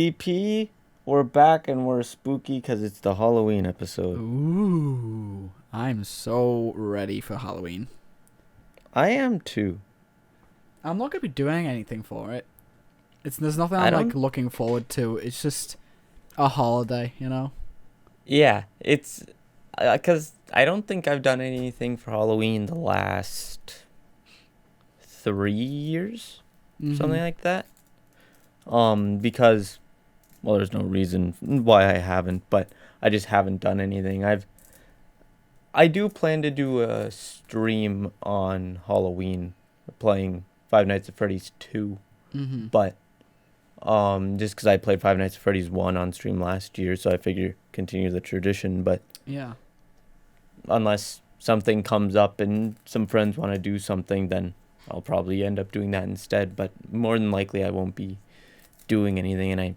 TP, we're back and we're spooky because it's the Halloween episode. Ooh, I'm so ready for Halloween. I am too. I'm not gonna be doing anything for it. There's nothing I I'm don't- like looking forward to. It's just a holiday, you know. Yeah, it's because I don't think I've done anything for Halloween the last 3 years, something like that. Because, well, there's no reason why I haven't, but I just haven't done anything. I do plan to do a stream on Halloween, playing Five Nights at Freddy's 2, but just because I played Five Nights at Freddy's 1 on stream last year, so I figure continue the tradition. But Yeah. unless something comes up and some friends want to do something, then I'll probably end up doing that instead. But more than likely, I won't be doing anything, and I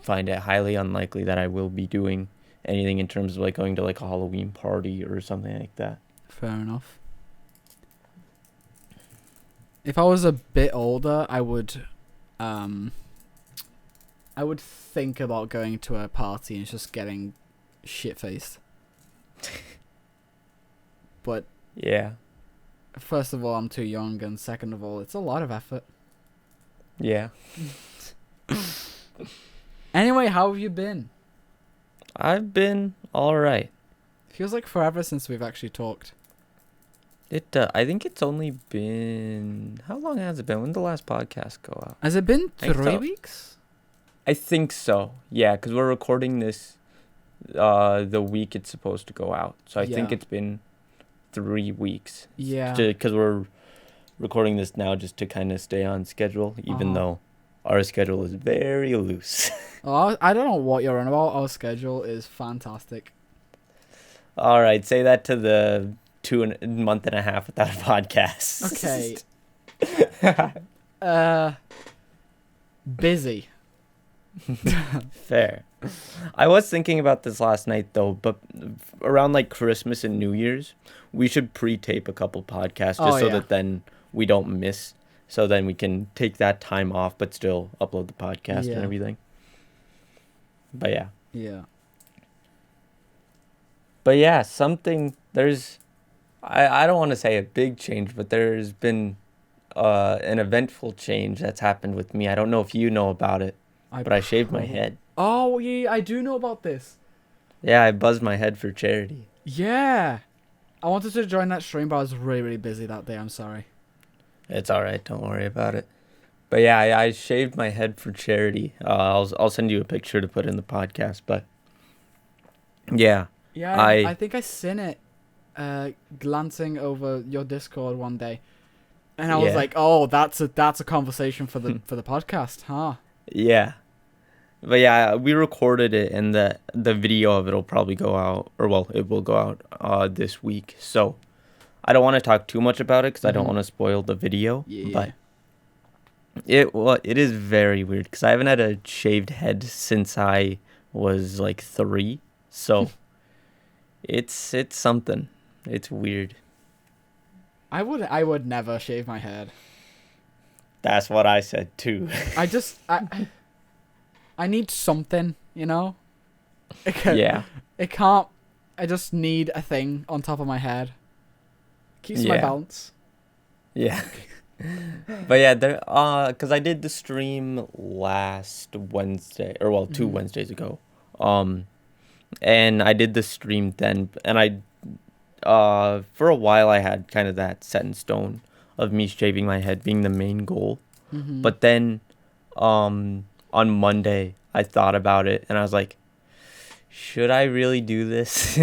find it highly unlikely that I will be doing anything in terms of like going to like a Halloween party or something like that. Fair enough. If I was a bit older, I would think about going to a party and just getting shit faced. But Yeah. first of all, I'm too young, and second of all, it's a lot of effort. Yeah. Anyway, how have you been? I've been all right. Feels like forever since we've actually talked. I think it's only been, how long has it been? When did the last podcast go out? Has it been I think 3 so. weeks? I think so. Yeah, because we're recording this the week it's supposed to go out. So I think Yeah. it's been 3 weeks. Yeah. Because we're recording this now just to kind of stay on schedule, even Uh-huh. though our schedule is very loose. Oh, I don't know what you're on about. Our schedule is fantastic. All right, say that to the month and a half without a podcast. Okay. Busy. Fair. I was thinking about this last night though, but around like Christmas and New Year's, we should pre-tape a couple podcasts just so that then we don't miss. So then we can take that time off, but still upload the podcast Yeah. and everything. But yeah. Yeah. But yeah, I don't want to say a big change, but there's been an eventful change that's happened with me. I don't know if you know about it, but I shaved my head. Oh, yeah, I do know about this. Yeah, I buzzed my head for charity. Yeah. I wanted to join that stream, but I was really, really busy that day. I'm sorry. It's all right. Don't worry about it. But yeah, I shaved my head for charity. I'll send you a picture to put in the podcast. But yeah, Yeah, I think I seen it glancing over your Discord one day. And I was Yeah. like, "Oh, that's a conversation for the for the podcast, huh?" yeah. But yeah, we recorded it, and the video of it'll probably go out, or well, it will go out this week. So I don't want to talk too much about it because I don't Mhm. want to spoil the video. Yeah. But it is very weird because I haven't had a shaved head since I was like 3. So it's something. It's weird. I would never shave my head. That's what I said too. I need something, you know? Yeah. It can't. I just need a thing on top of my head. Keeps my Yeah. balance. Yeah. But yeah, cuz I did the stream last Wednesday, or well, 2 Mhm. Wednesdays ago. And I did the stream then, and for a while I had kind of that set in stone of me shaving my head being the main goal. Mm-hmm. But then on Monday I thought about it and I was like, should I really do this?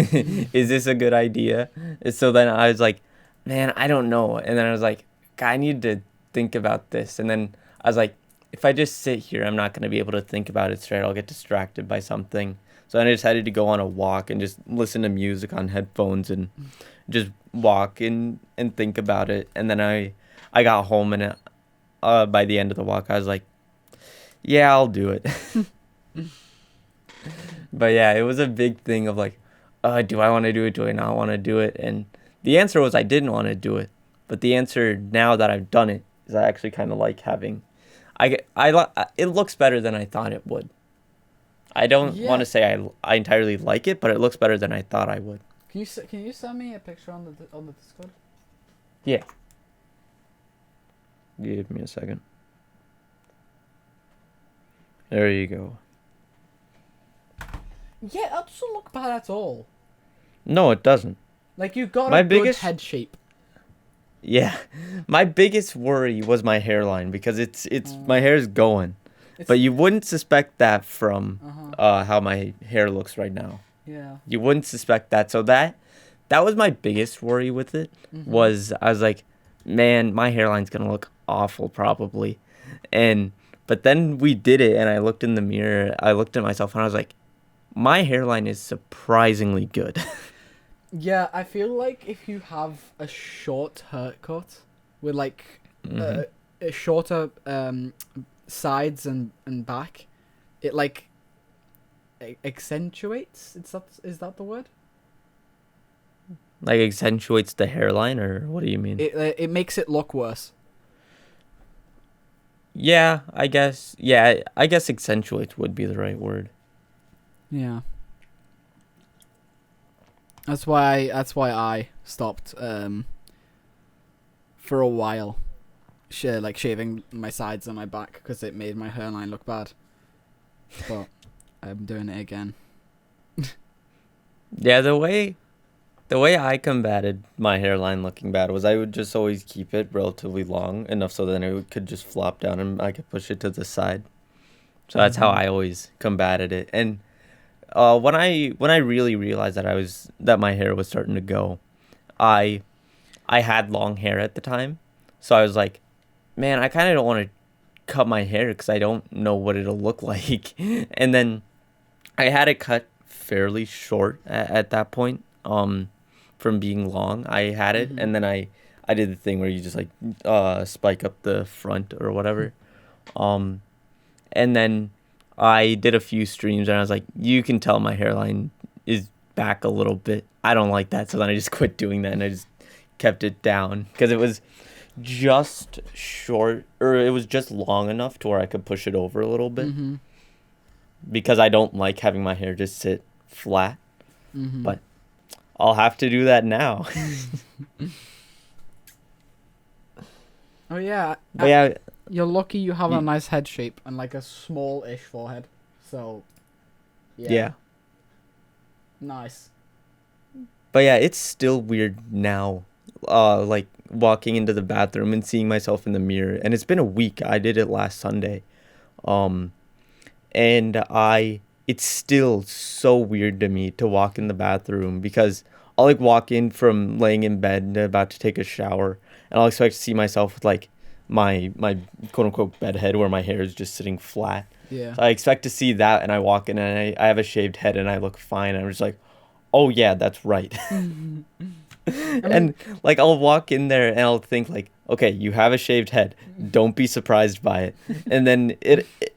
Is this a good idea? And so then I was like, man, I don't know. And then I was like, God, I need to think about this. And then I was like, if I just sit here, I'm not going to be able to think about it straight. I'll get distracted by something. So then I decided to go on a walk and just listen to music on headphones and just walk and think about it. And then I got home and by the end of the walk, I was like, yeah, I'll do it. But yeah, it was a big thing of like, do I want to do it? Do I not want to do it? And the answer was I didn't want to do it. But the answer now that I've done it is I actually kind of like having, it looks better than I thought it would. I don't Yeah. want to say I entirely like it, but it looks better than I thought I would. Can you send me a picture on the Discord? Yeah. Give me a second. There you go. Yeah, that doesn't look bad at all. No, it doesn't. Like you got My a good biggest- head shape. Yeah. My biggest worry was my hairline because it's my hair's going. It's, But you wouldn't suspect that from Uh-huh. how my hair looks right now. Yeah. You wouldn't suspect that. So that was my biggest worry with it. Mhm. Was I was like, man, my hairline's gonna look awful probably. But then we did it, and I looked in the mirror. I looked at myself, and I was like, my hairline is surprisingly good. Yeah, I feel like if you have a short haircut with like Mhm. a shorter sides and back, it like accentuates. Is that the word? Like accentuates the hairline, or what do you mean? It makes it look worse. Yeah, I guess. Yeah, I guess accentuates would be the right word. Yeah. That's why I stopped for a while, shaving my sides and my back because it made my hairline look bad. But I'm doing it again. Yeah, the way I combated my hairline looking bad was I would just always keep it relatively long enough so then it could just flop down and I could push it to the side. So that's how Mhm. I always combated it. And when I really realized that my hair was starting to go, I had long hair at the time, so I was like, man, I kind of don't want to cut my hair because I don't know what it'll look like. And then I had it cut fairly short at that point. From being long, I had it, Mhm. and then I did the thing where you just like spike up the front or whatever. And then I did a few streams and I was like, you can tell my hairline is back a little bit. I don't like that. So then I just quit doing that and I just kept it down because it was just short, or it was just long enough to where I could push it over a little bit Mhm. because I don't like having my hair just sit flat. Mhm. But I'll have to do that now. Oh yeah. But yeah, You're lucky you have a Ye- nice head shape and like a small-ish forehead. So. yeah. Nice. But yeah, it's still weird now. Like walking into the bathroom and seeing myself in the mirror. And it's been a week. I did it last Sunday. And it's still so weird to me to walk in the bathroom because I'll like walk in from laying in bed and about to take a shower, and I'll expect to see myself with like my quote unquote bed head where my hair is just sitting flat. Yeah. So I expect to see that, and I walk in and I have a shaved head and I look fine. And I'm just like, oh yeah, that's right. And like I'll walk in there and I'll think like, okay, you have a shaved head. Don't be surprised by it. And then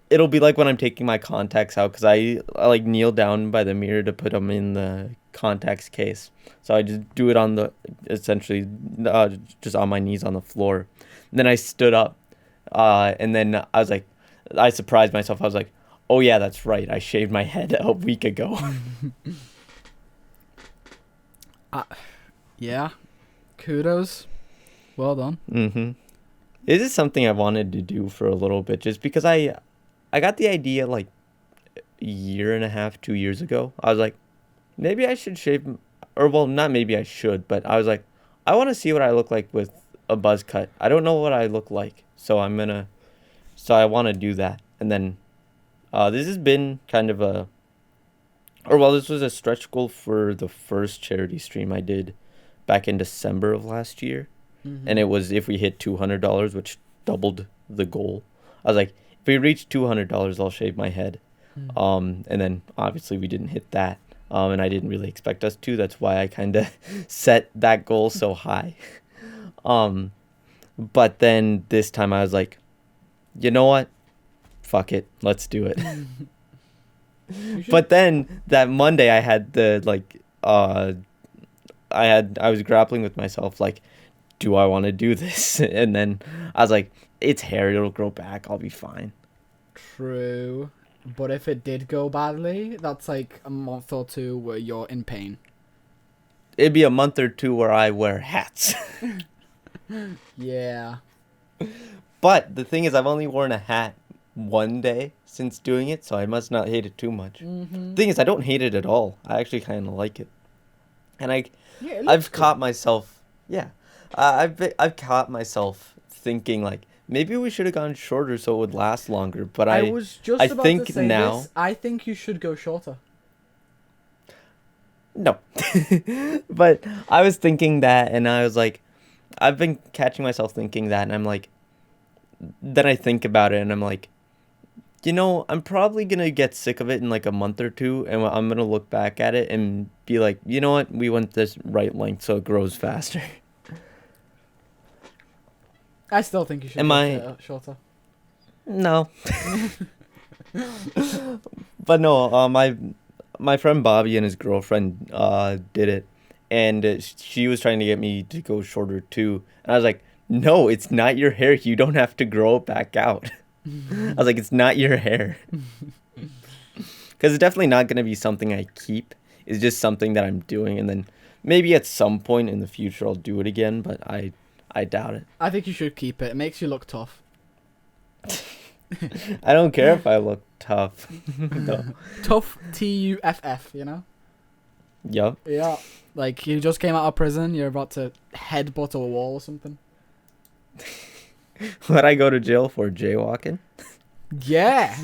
it'll be like when I'm taking my contacts out because I like kneel down by the mirror to put them in the contacts case. So I just do it on the essentially just on my knees on the floor. And then I stood up, and then I was like, I surprised myself. I was like, oh yeah, that's right. I shaved my head a week ago. Yeah. Kudos. Well done. Mm-hmm. This is something I wanted to do for a little bit, just because I got the idea like a year and a half, 2 years ago. I was like, maybe I should shave, or well, not maybe I should, but I was like, I want to see what I look like with a buzz cut. I don't know what I look like, so I want to do that. And then, this has been kind of this was a stretch goal for the first charity stream I did back in December of last year. Mm-hmm. And it was if we hit $200, which doubled the goal. I was like, if we reach $200, I'll shave my head. Mm. And then obviously we didn't hit that. And I didn't really expect us to. That's why I kind of set that goal so high. But then this time I was like, you know what? Fuck it. Let's do it. You should- But then that Monday I had I was grappling with myself like, do I want to do this? And then I was like, it's hair, it'll grow back, I'll be fine. True. But if it did go badly, that's like a month or two where you're in pain. It'd be a month or two where I wear hats. Yeah. But the thing is, I've only worn a hat one day since doing it, so I must not hate it too much. Mm-hmm. The thing is, I don't hate it at all. I actually kind of like it. And Yeah, it looks I've good. caught myself, yeah, I've caught myself thinking like maybe we should have gone shorter so it would last longer. But I was just I about think to say now- this. I think you should go shorter. no, but I was thinking that, and I was like, I've been catching myself thinking that, and I'm like, then I think about it, and I'm like, you know, I'm probably gonna get sick of it in like a month or two, and I'm gonna look back at it and be like, you know what, we went this right length so it grows faster. I still think you should Am go I- shorter. No. But no, my friend Bobby and his girlfriend did it, and she was trying to get me to go shorter too, and I was like, no, it's not your hair. You don't have to grow it back out. I was like, it's not your hair. Because it's definitely not gonna be something I keep. It's just something that I'm doing, and then maybe at some point in the future I'll do it again, but I doubt it. I think you should keep it. It makes you look tough. I don't care if I look tough. No. Tough, Tuff, you know? Yup. Yeah. Like, you just came out of prison, you're about to headbutt a wall or something. What I go to jail for? Jaywalking? Yeah!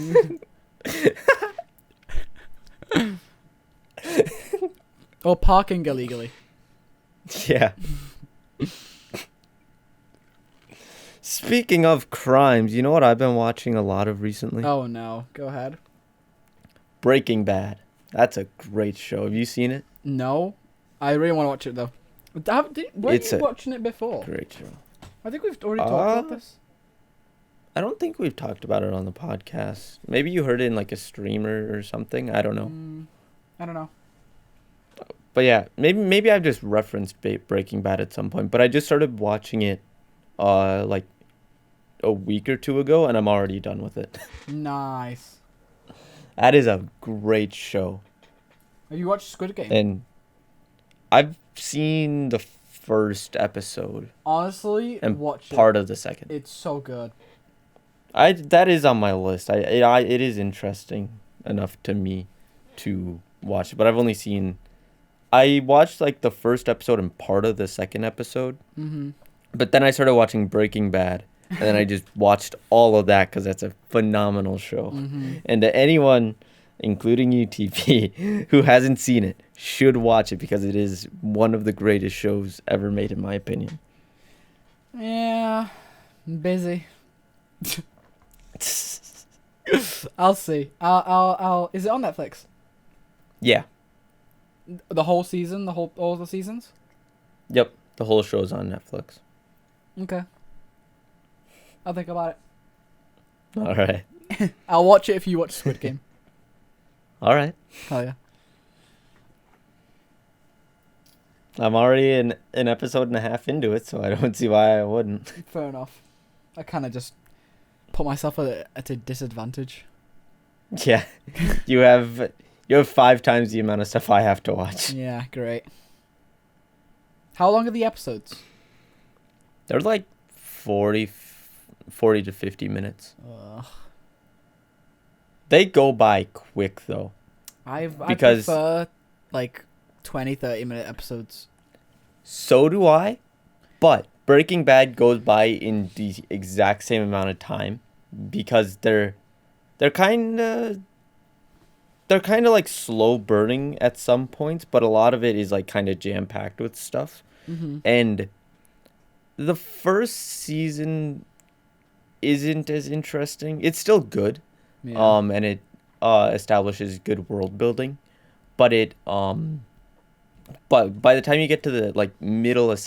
Or parking illegally. Yeah. Speaking of crimes, you know what I've been watching a lot of recently? Oh no. Go ahead. Breaking Bad. That's a great show. Have you seen it? No. I really want to watch it though. Weren't It's you a watching it before? Great show. I think we've already talked about Uh, this. I don't think we've talked about it on the podcast. Maybe you heard it in like a streamer or something. I don't know. I don't know. But yeah, maybe I've just referenced Breaking Bad at some point. But I just started watching it like a week or two ago, and I'm already done with it. Nice. That is a great show. Have you watched Squid Game? And I've seen the first episode Honestly, and watch part of the second. it. It's so good. That is on my list. It is interesting enough to me to watch it, but I've only seen. I watched like the first episode and part of the second episode, Mm-hmm. but then I started watching Breaking Bad, and then I just watched all of that because that's a phenomenal show. Mm-hmm. And to anyone, including UTP, who hasn't seen it, should watch it because it is one of the greatest shows ever made, in my opinion. Yeah. I'm busy. I'll see. I'll. Is it on Netflix? Yeah. The whole season? All the seasons? Yep. The whole show's on Netflix. Okay. I'll think about it. All right. I'll watch it if you watch Squid Game. All right. Hell yeah. I'm already an episode and a half into it, so I don't see why I wouldn't. Fair enough. I kind of just put myself at a disadvantage. Yeah. You have 5 times the amount of stuff I have to watch. Yeah, great. How long are the episodes? They're like 40 to 50 minutes. Ugh. They go by quick though. I Because- prefer like 20, 30-minute episodes. So do I. But Breaking Bad goes by in the exact same amount of time because they're kind of like slow burning at some points, but a lot of it is like kind of jam packed with stuff. Mm-hmm. And the first season isn't as interesting. It's still good. Yeah. And it establishes good world building, but but by the time you get to the like middle of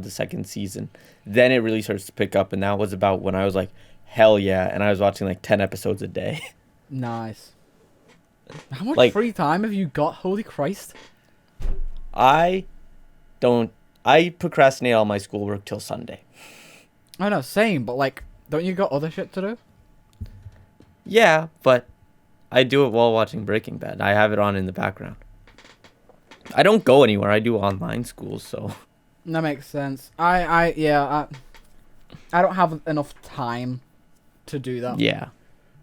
the second season, then it really starts to pick up, and that was about when I was like, hell yeah, and I was watching like 10 episodes a day. Nice. How much Like- free time have you got? Holy Christ. I procrastinate all my schoolwork till Sunday. I know, same, but like, don't you got other shit to do? Yeah, but I do it while watching Breaking Bad. I have it on in the background. I don't go anywhere. I do online school, so That makes sense. I don't have enough time to do that. yeah.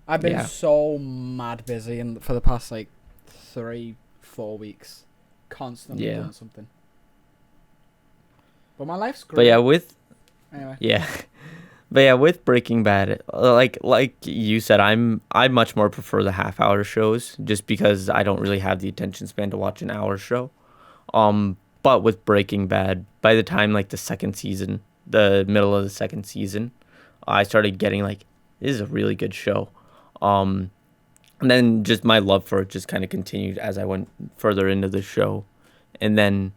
I've been Yeah. so mad busy for the past like 3-4 weeks, constantly Yeah. doing something. But my life's great. But yeah, with Anyway. yeah. But yeah, with Breaking Bad, like you said, I much more prefer the half-hour shows just because I don't really have the attention span to watch an hour show. But with Breaking Bad, by the time like the second season, the middle of the second season, I started getting like, this is a really good show. And then just my love for it just kind of continued as I went further into the show. And then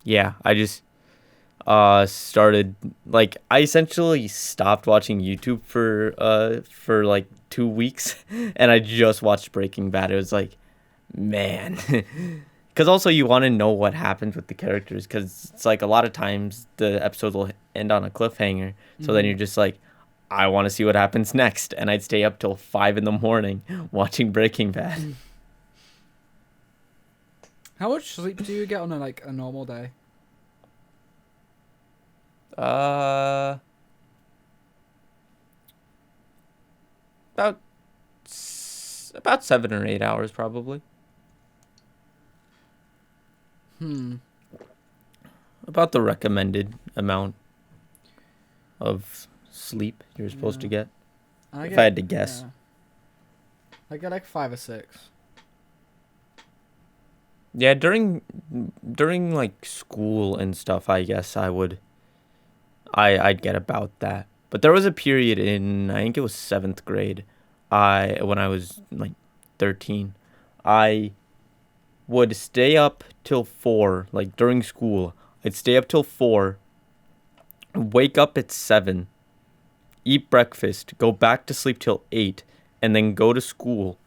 yeah, I just started like I essentially stopped watching YouTube for like 2 weeks and I just watched Breaking Bad. It was like, man. Cuz also you want to know what happens with the characters cuz it's like a lot of times the episodes will end on a cliffhanger. So then you're just like, I want to see what happens next, and I'd stay up till 5 in the morning watching Breaking Bad. How much sleep do you get on a normal day? Uh, about about 7 or 8 hours probably. About the recommended amount of sleep you're supposed to Yeah. get. If I had to guess. Yeah. I get like 5 or 6. Yeah, during like school and stuff, I guess I'd get about that. But there was a period in I think it was 7th grade, when I was like 13, I would stay up till 4, like during school. I'd stay up till 4, wake up at 7, eat breakfast, go back to sleep till 8, and then go to school.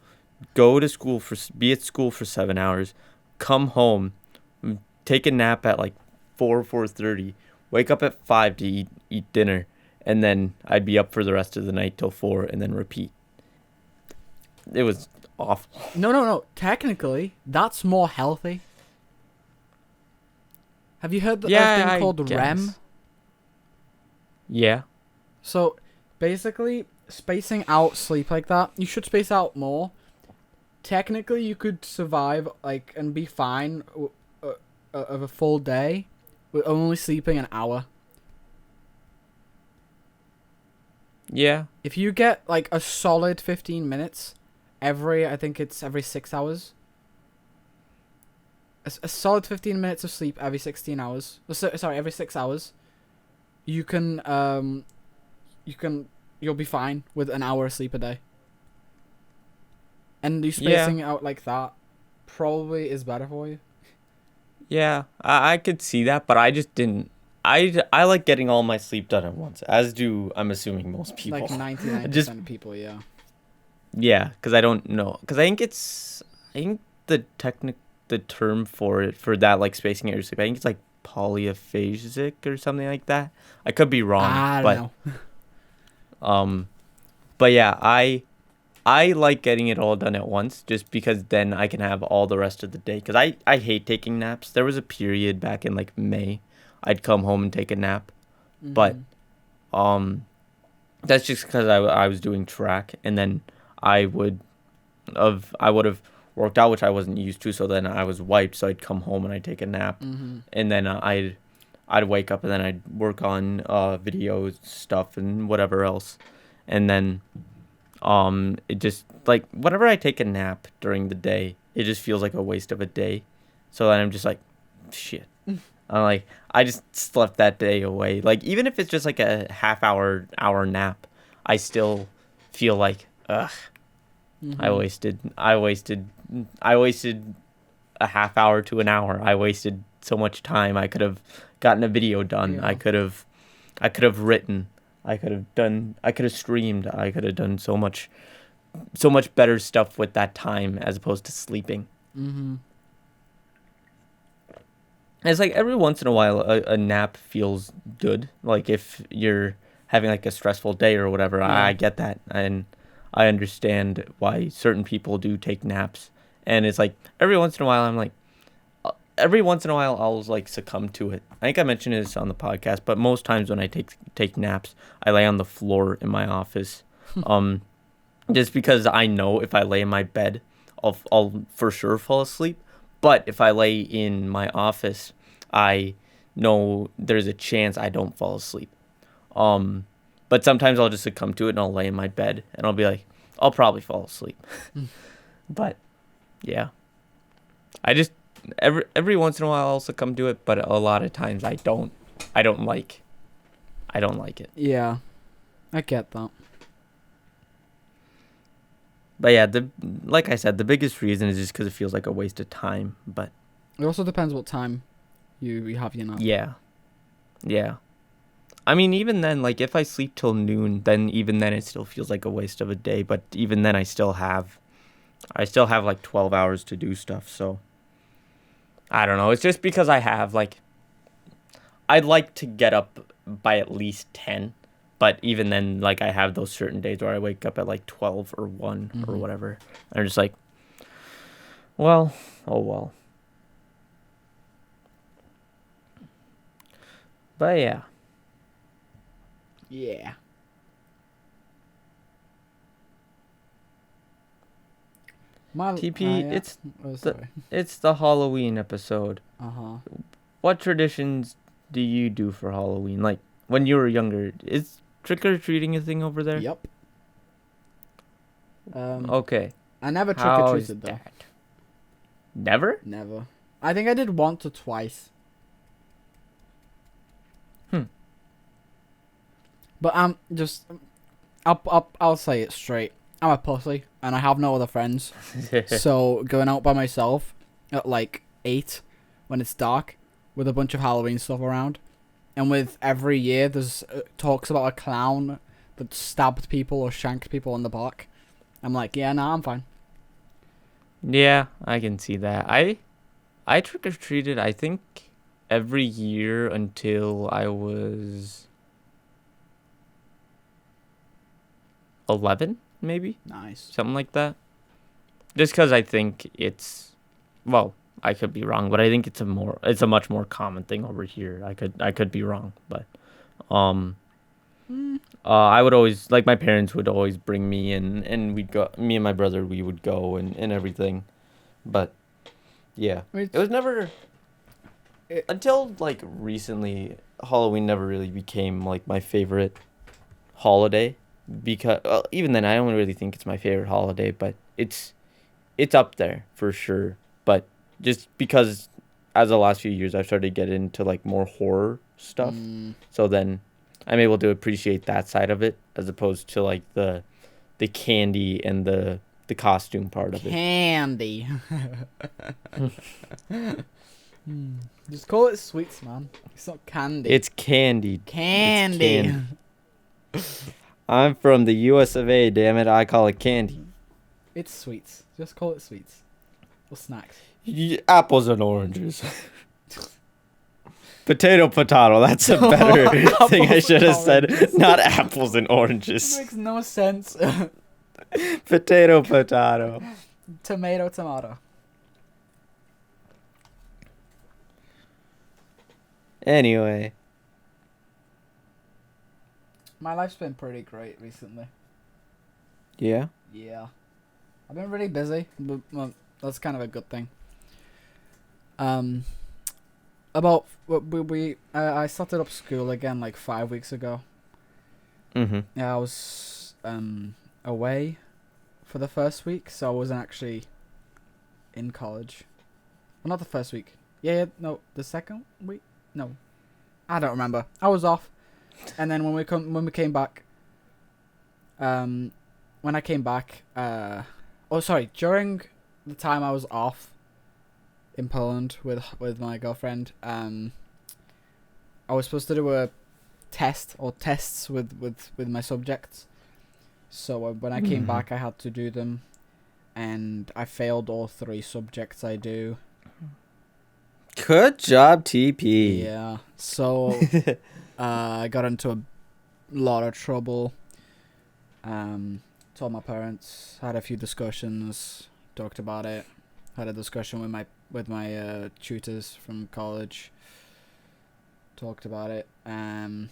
Be at school for 7 hours, come home, take a nap at like 4:30, wake up at 5 to eat dinner, and then I'd be up for the rest of the night till 4 and then repeat. It was awful. No. Technically, that's more healthy. Have you heard of Yeah, thing I called guess. REM? Yeah. So, basically, spacing out sleep like that, you should space out more. Technically, you could survive and be fine of a full day with only sleeping an hour. Yeah. If you get like a solid 15 minutes I think it's every 6 hours. A solid 15 minutes of sleep every 16 hours. Sorry, every 6 hours. You'll be fine with an hour of sleep a day. And you spacing out like that probably is better for you. Yeah, I could see that, but I just didn't. I like getting all my sleep done at once, as do I'm assuming most people. Like 99% of people, yeah. Yeah, because I don't know. Because I think the term for that like spacing out your sleep, I think it's like polyphasic or something like that. I could be wrong, I but don't know. but yeah, I like getting it all done at once just because then I can have all the rest of the day. Because I hate taking naps. There was a period back in like May, I'd come home and take a nap, but that's just because I was doing track, and then I would have worked out, which I wasn't used to. So then I was wiped, so I'd come home and I'd take a nap, and then I'd wake up and then I'd work on video stuff and whatever else, and then it just like whenever I take a nap during the day, it just feels like a waste of a day. So then I'm just like, shit. I'm like, I just slept that day away. Like even if it's just like a hour nap, I still feel like ugh. I wasted a half hour to an hour. I wasted so much time. I could have gotten a video done. Yeah. I could have written. I could have streamed. I could have done so much better stuff with that time as opposed to sleeping. It's like every once in a while a nap feels good. Like if you're having like a stressful day or whatever, Yeah. I get that. And I understand why certain people do take naps, and it's like every once in a while I'm like, every once in a while I'll like succumb to it. I think I mentioned this on the podcast, but most times when I take naps, I lay on the floor in my office, just because I know if I lay in my bed, I'll for sure fall asleep. But if I lay in my office, I know there's a chance I don't fall asleep. Um, but sometimes I'll just succumb to it and I'll lay in my bed and I'll be like, I'll probably fall asleep. But yeah, I just every once in a while I'll succumb to it, but a lot of times I don't. I don't like. I don't like it. Yeah, I get that. But yeah, like I said, the biggest reason is just because it feels like a waste of time. But It also depends what time you have your nap. yeah, yeah. I mean, even then, like if I sleep till noon, then even then it still feels like a waste of a day. But even then, I still have like 12 hours to do stuff. So I don't know. It's just because I have like, I'd like to get up by at least 10. But even then, like I have those certain days where I wake up at like 12 or 1 or whatever. I'm just like, well, oh well. But yeah. Yeah. My TP, yeah. Sorry. it's the Halloween episode. Uh-huh. What traditions do you do for Halloween? Like when you were younger, is trick or treating a thing over there? Yep. Okay. I never trick How or is treated though. that? Never? Never. I think I did once or twice. But I'll say it straight. I'm a pussy, and I have no other friends. So going out by myself at like 8 when it's dark with a bunch of Halloween stuff around, and with every year there's talks about a clown that stabbed people or shanked people in the park. I'm like, yeah, nah, I'm fine. Yeah, I can see that. I trick or treated, I think, every year until I was 11, maybe Nice. something like that. Just because I think it's, well, I could be wrong, but I think it's a much more common thing over here. I could be wrong, but I would always, like, my parents would always bring me in, and we'd go. Me and my brother, we would go and everything, but yeah, it was never until like recently. Halloween never really became like my favorite holiday because even then I don't really think it's my favorite holiday, but it's up there for sure. But just because as the last few years I've started to get into like more horror stuff, so then I'm able to appreciate that side of it as opposed to like the candy and the costume part of it. Candy. Just call it sweets, man. It's not candy. It's candy. Candy. It's candy. I'm from the US of A, damn it. I call it candy. It's sweets. Just call it sweets. Or snacks. Apples and oranges. Potato. That's a better thing I should have said. Not apples and oranges. Makes no sense. Potato. Tomato. Anyway. My life's been pretty great recently. Yeah? Yeah. I've been really busy, but well, that's kind of a good thing. I started up school again like 5 weeks ago. Mm-hmm. Yeah, I was away for the first week, so I wasn't actually in college. Well, not the first week. No, the second week. No, I don't remember. I was off, and then when we came back, during the time I was off in Poland with my girlfriend, I was supposed to do a test or tests with my subjects. So when I came back, I had to do them, and I failed all 3 subjects I do. Good job, TP. Yeah. So I got into a lot of trouble. To told my parents, had a few discussions, talked about it, had a discussion with my tutors from college, talked about it. And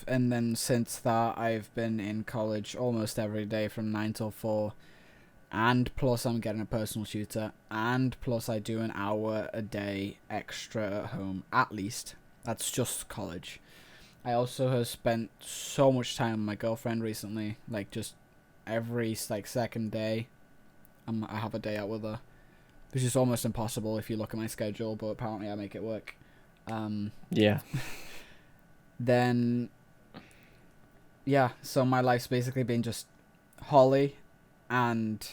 then since that I've been in college almost every day from 9 till 4, and plus I'm getting a personal tutor, and plus I do an hour a day extra at home at least. That's just college. I also have spent so much time with my girlfriend recently, like just every like second day, I have a day out with her, which is almost impossible if you look at my schedule, but apparently I make it work. Yeah. Then, yeah, so my life's basically been just Holly and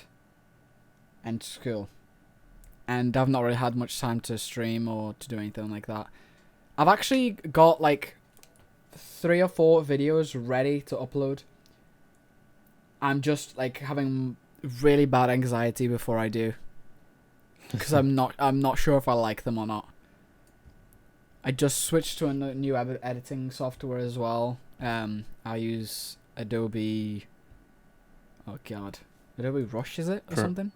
school, and I've not really had much time to stream or to do anything like that. I've actually got like 3 or 4 videos ready to upload. I'm just like having really bad anxiety before I do, because I'm not sure if I like them or not. I just switched to a new editing software as well. I use Adobe. Oh God, Adobe Rush, is it or something?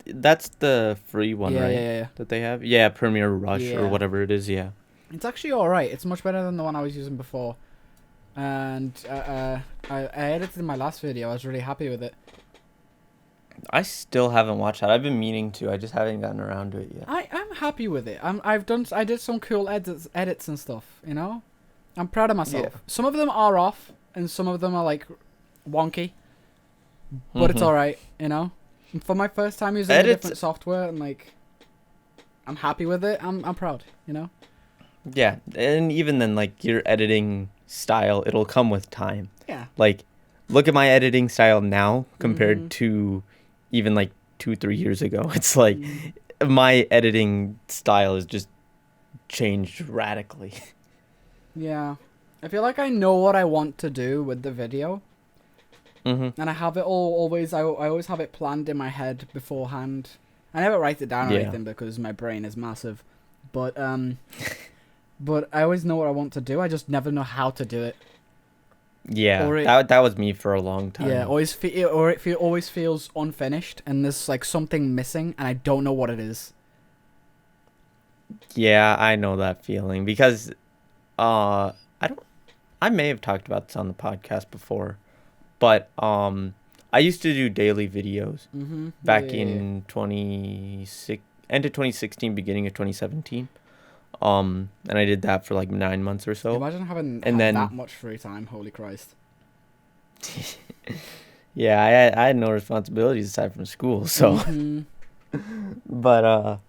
That's the free one, right? Yeah. That they have. Yeah, Premiere Rush or whatever it is. Yeah. It's actually alright. It's much better than the one I was using before. And I edited my last video. I was really happy with it. I still haven't watched that. I've been meaning to. I just haven't gotten around to it yet. I'm happy with it. I did some cool edits and stuff. You know, I'm proud of myself. Yeah. Some of them are off, and some of them are like wonky, but it's alright. You know, and for my first time using a different software, and like, I'm happy with it. I'm proud. You know. Yeah, and even then, like your editing style, it'll come with time. Yeah. Like, look at my editing style now compared to even like 2-3 years ago. It's like my editing style has just changed radically. Yeah, I feel like I know what I want to do with the video, and I have it always. I always have it planned in my head beforehand. I never write it down or anything because my brain is massive, but but I always know what I want to do. I just never know how to do it. Yeah, that was me for a long time. Yeah, it always feels unfinished, and there's like something missing, and I don't know what it is. Yeah, I know that feeling because, I may have talked about this on the podcast before, but I used to do daily videos back in end of 2016, beginning of 2017. And I did that for like 9 months or so. Imagine having that much free time. Holy Christ. Yeah, I had no responsibilities aside from school, so. But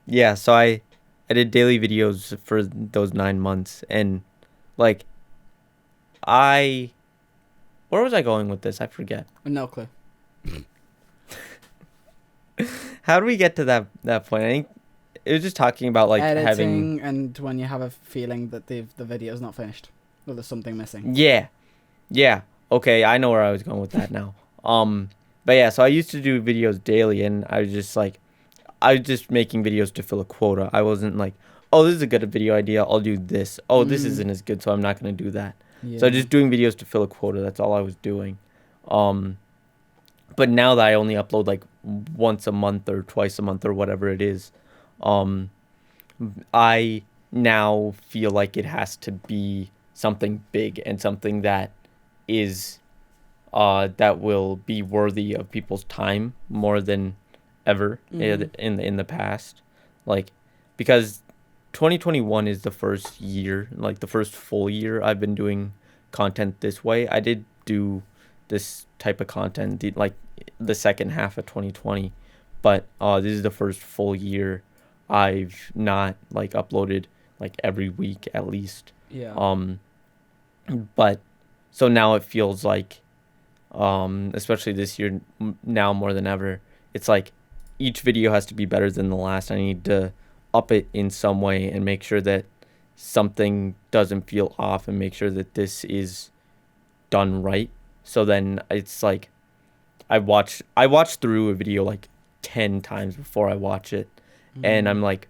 yeah, so I did daily videos for those 9 months, and like where was I going with this? I forget. No clue. How do we get to that point? I think it was just talking about like editing, and when you have a feeling that the video's not finished, or there's something missing. Yeah. Okay, I know where I was going with that now. But yeah, so I used to do videos daily, and I was just making videos to fill a quota. I wasn't like, oh, this is a good video idea, I'll do this. Oh, this isn't as good, so I'm not gonna do that. Yeah. So just doing videos to fill a quota. That's all I was doing. But now that I only upload like once a month or twice a month or whatever it is, I now feel like it has to be something big and something that is that will be worthy of people's time more than ever in the past, like, because 2021 is the first year, like the first full year I've been doing content this way. I did do this type of content like the second half of 2020, but this is the first full year I've not like uploaded like every week at least. But so now it feels like especially this year now more than ever, it's like each video has to be better than the last. I need to up it in some way and make sure that something doesn't feel off and make sure that this is done right. So then it's like I watch through a video like 10 times before I watch it, and I'm like,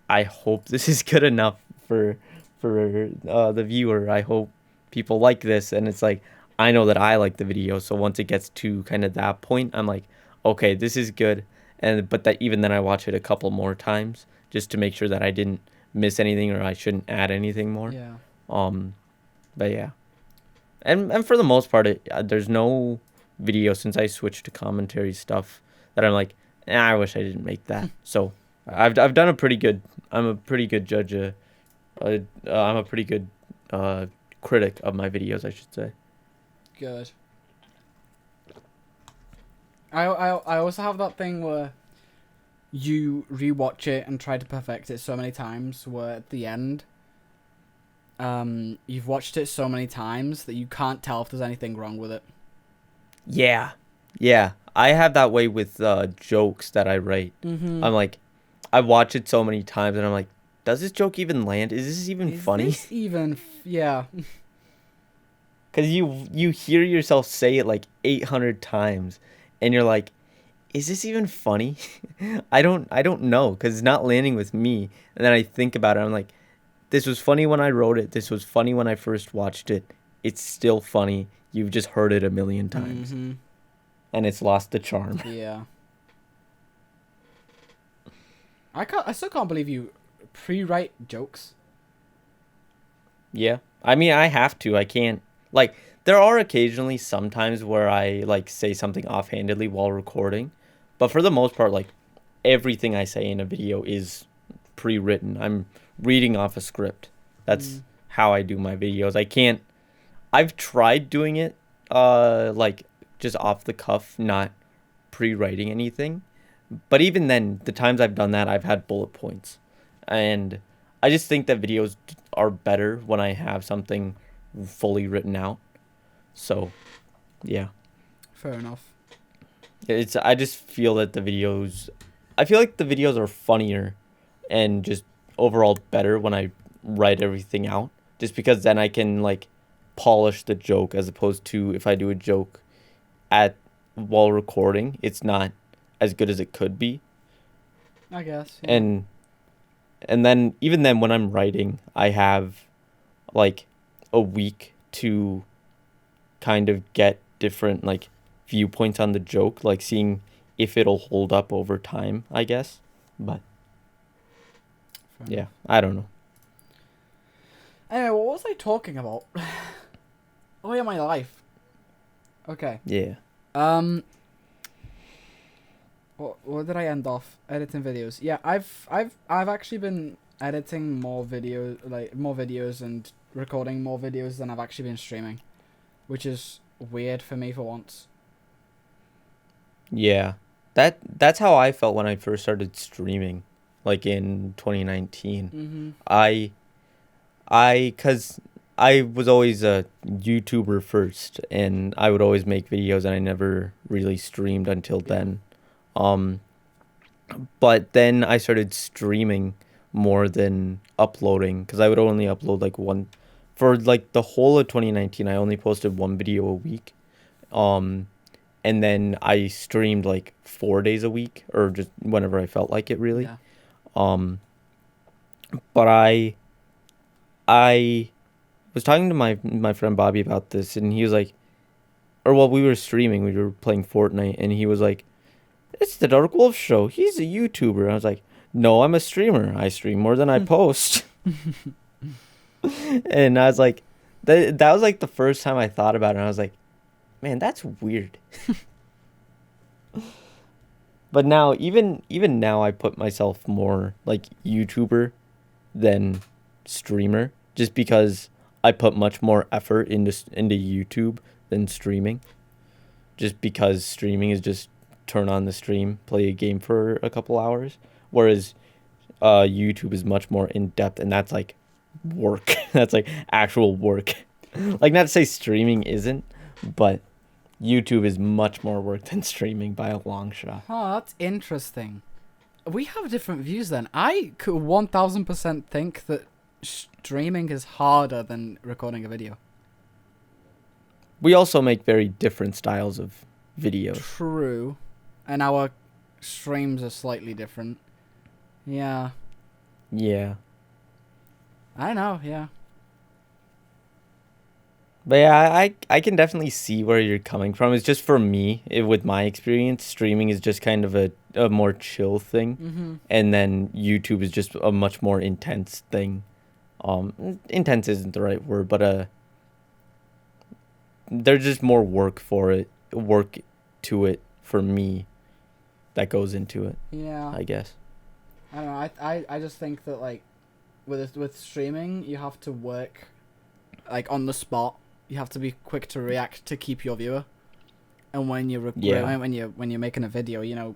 I hope this is good enough for the viewer. I hope people like this, and it's like I know that I like the video. So once it gets to kind of that point, I'm like, okay, this is good. And but that even then I watch it a couple more times just to make sure that I didn't miss anything or I shouldn't add anything more. Yeah. Um, but yeah, and for the most part, there's no video since I switched to commentary stuff that I'm like, I wish I didn't make that. So I've done a pretty good. I'm a pretty good judge. I'm a pretty good uh, critic of my videos, I should say. Good. I also have that thing where you rewatch it and try to perfect it so many times where at the end you've watched it so many times that you can't tell if there's anything wrong with it. Yeah, yeah. I have that way with jokes that I write. Mm-hmm. I'm like, I watch it so many times, and I'm like, does this joke even land? Is this even funny? This even yeah. Because you hear yourself say it like 800 times, and you're like, is this even funny? I don't know because it's not landing with me. And then I think about it. I'm like, this was funny when I wrote it. This was funny when I first watched it. It's still funny. You've just heard it a million times, Mm-hmm. and it's lost the charm. Yeah. I still can't believe you pre-write jokes. Yeah, I mean, I have to. I can't. Like, there are occasionally sometimes where I like say something offhandedly while recording, but for the most part, like everything I say in a video is pre-written. I'm reading off a script. That's how I do my videos. I can't. I've tried doing it, like just off the cuff, not pre-writing anything. But even then, the times I've done that, I've had bullet points, and I just think that videos are better when I have something fully written out. So, yeah. Fair enough. I just feel that the videos I feel like the videos are funnier and just overall better when I write everything out. Just because then I can like polish the joke as opposed to if I do a joke at while recording, it's not as good as it could be. I guess. Yeah. And then even then when I'm writing, I have like a week to kind of get different like viewpoints on the joke, like seeing if it'll hold up over time, I guess. But Fair yeah, enough. I don't know. Anyway, what was I talking about? Oh yeah, my life. Okay. Yeah. What did I end off? Editing videos. Yeah, I've actually been editing more videos and recording more videos than I've actually been streaming, which is weird for me for once. Yeah. That's how I felt when I first started streaming, like in 2019. Mm-hmm. Cause I was always a YouTuber first, and I would always make videos, and I never really streamed until then. Um, but then I started streaming more than uploading, cause I would only upload like one, for like the whole of 2019. I only posted one video a week. Um, and then I streamed like 4 days a week, or just whenever I felt like it, really. Yeah. Um, but I was talking to my friend Bobby about this, and he was like, or well, we were streaming, we were playing Fortnite, and he was like, "It's the Dark Wolf Show. He's a YouTuber." I was like, "No, I'm a streamer. I stream more than I post." And I was like, that was like the first time I thought about it. And I was like, man, that's weird. But now, even now, I put myself more like YouTuber than streamer, just because I put much more effort into YouTube than streaming. Just because streaming is just turn on the stream, play a game for a couple hours, whereas YouTube is much more in depth, and that's like work. That's like actual work. Like, not to say streaming isn't, but YouTube is much more work than streaming by a long shot. Oh, that's interesting. We have different views then. I could 1000% think that streaming is harder than recording a video. We also make very different styles of videos. True. And our streams are slightly different. Yeah. Yeah. I know, yeah. But yeah, I can definitely see where you're coming from. It's just for me, with my experience, streaming is just kind of a more chill thing, Mm-hmm. and then YouTube is just a much more intense thing. Intense isn't the right word, but there's just more work to it for me that goes into it, Yeah. I guess. I don't know. I just think that like with streaming, you have to work like on the spot. You have to be quick to react to keep your viewer. And when you Yeah. when you're making a video,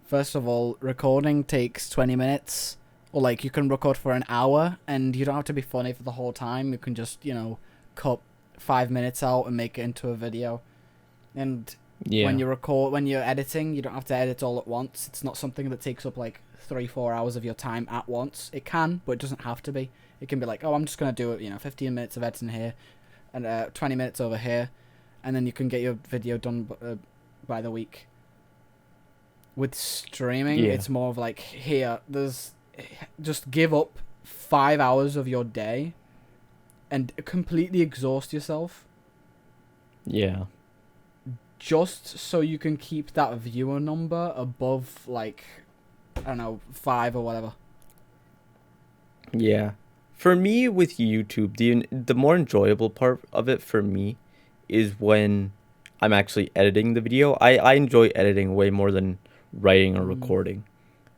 first of all, recording takes 20 minutes, or like you can record for an hour, and you don't have to be funny for the whole time. You can just cut 5 minutes out and make it into a video. And Yeah. when you're editing, you don't have to edit all at once. It's not something that takes up like 3-4 hours of your time at once. It can, but it doesn't have to be. It can be like, oh, I'm just gonna do it. 15 minutes of editing here, and 20 minutes over here, and then you can get your video done by the week. With streaming, Yeah. it's more of like, here, just give up 5 hours of your day, and completely exhaust yourself, Yeah. just so you can keep that viewer number above, like, I don't know, 5 or whatever. Yeah. For me with YouTube, the more enjoyable part of it for me is when I'm actually editing the video. I enjoy editing way more than writing or recording,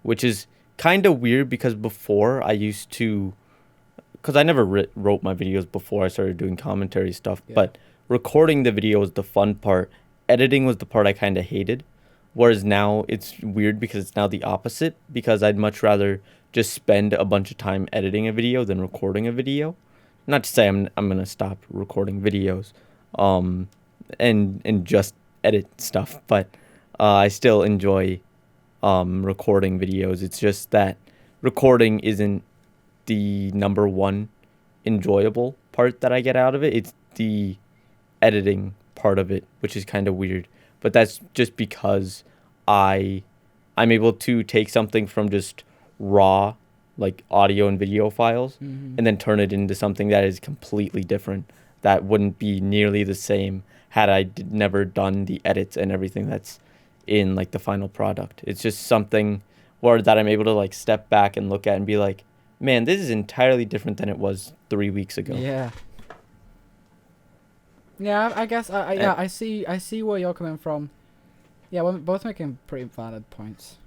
which is kind of weird because before I used to, because I never wrote my videos before I started doing commentary stuff, Yeah. but recording the video was the fun part. Editing was the part I kind of hated. Whereas now it's weird because it's now the opposite, because I'd much rather just spend a bunch of time editing a video than recording a video. Not to say I'm gonna stop recording videos, um, and just edit stuff, but I still enjoy recording videos. It's just that recording isn't the number one enjoyable part that I get out of it. It's the editing part of it, which is kind of weird. But that's just because I I'm able to take something from just raw like audio and video files Mm-hmm. and then turn it into something that is completely different, that wouldn't be nearly the same had I never done the edits and everything that's in like the final product. It's just something where that I'm able to like step back and look at and be like, man, this is entirely different than it was 3 weeks ago. Yeah. Yeah, I guess I see where you're coming from. Yeah, we're both making pretty valid points.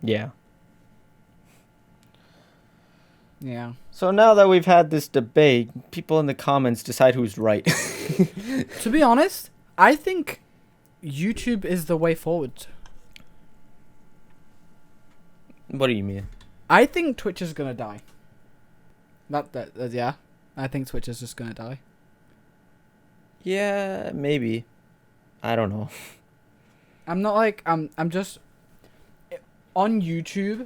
Yeah. Yeah. So now that we've had this debate, people in the comments decide who's right. To be honest, I think YouTube is the way forward. What do you mean? I think Twitch is gonna die. Yeah. I think Twitch is just gonna die. Yeah, maybe. I don't know. I'm not like I'm just on YouTube.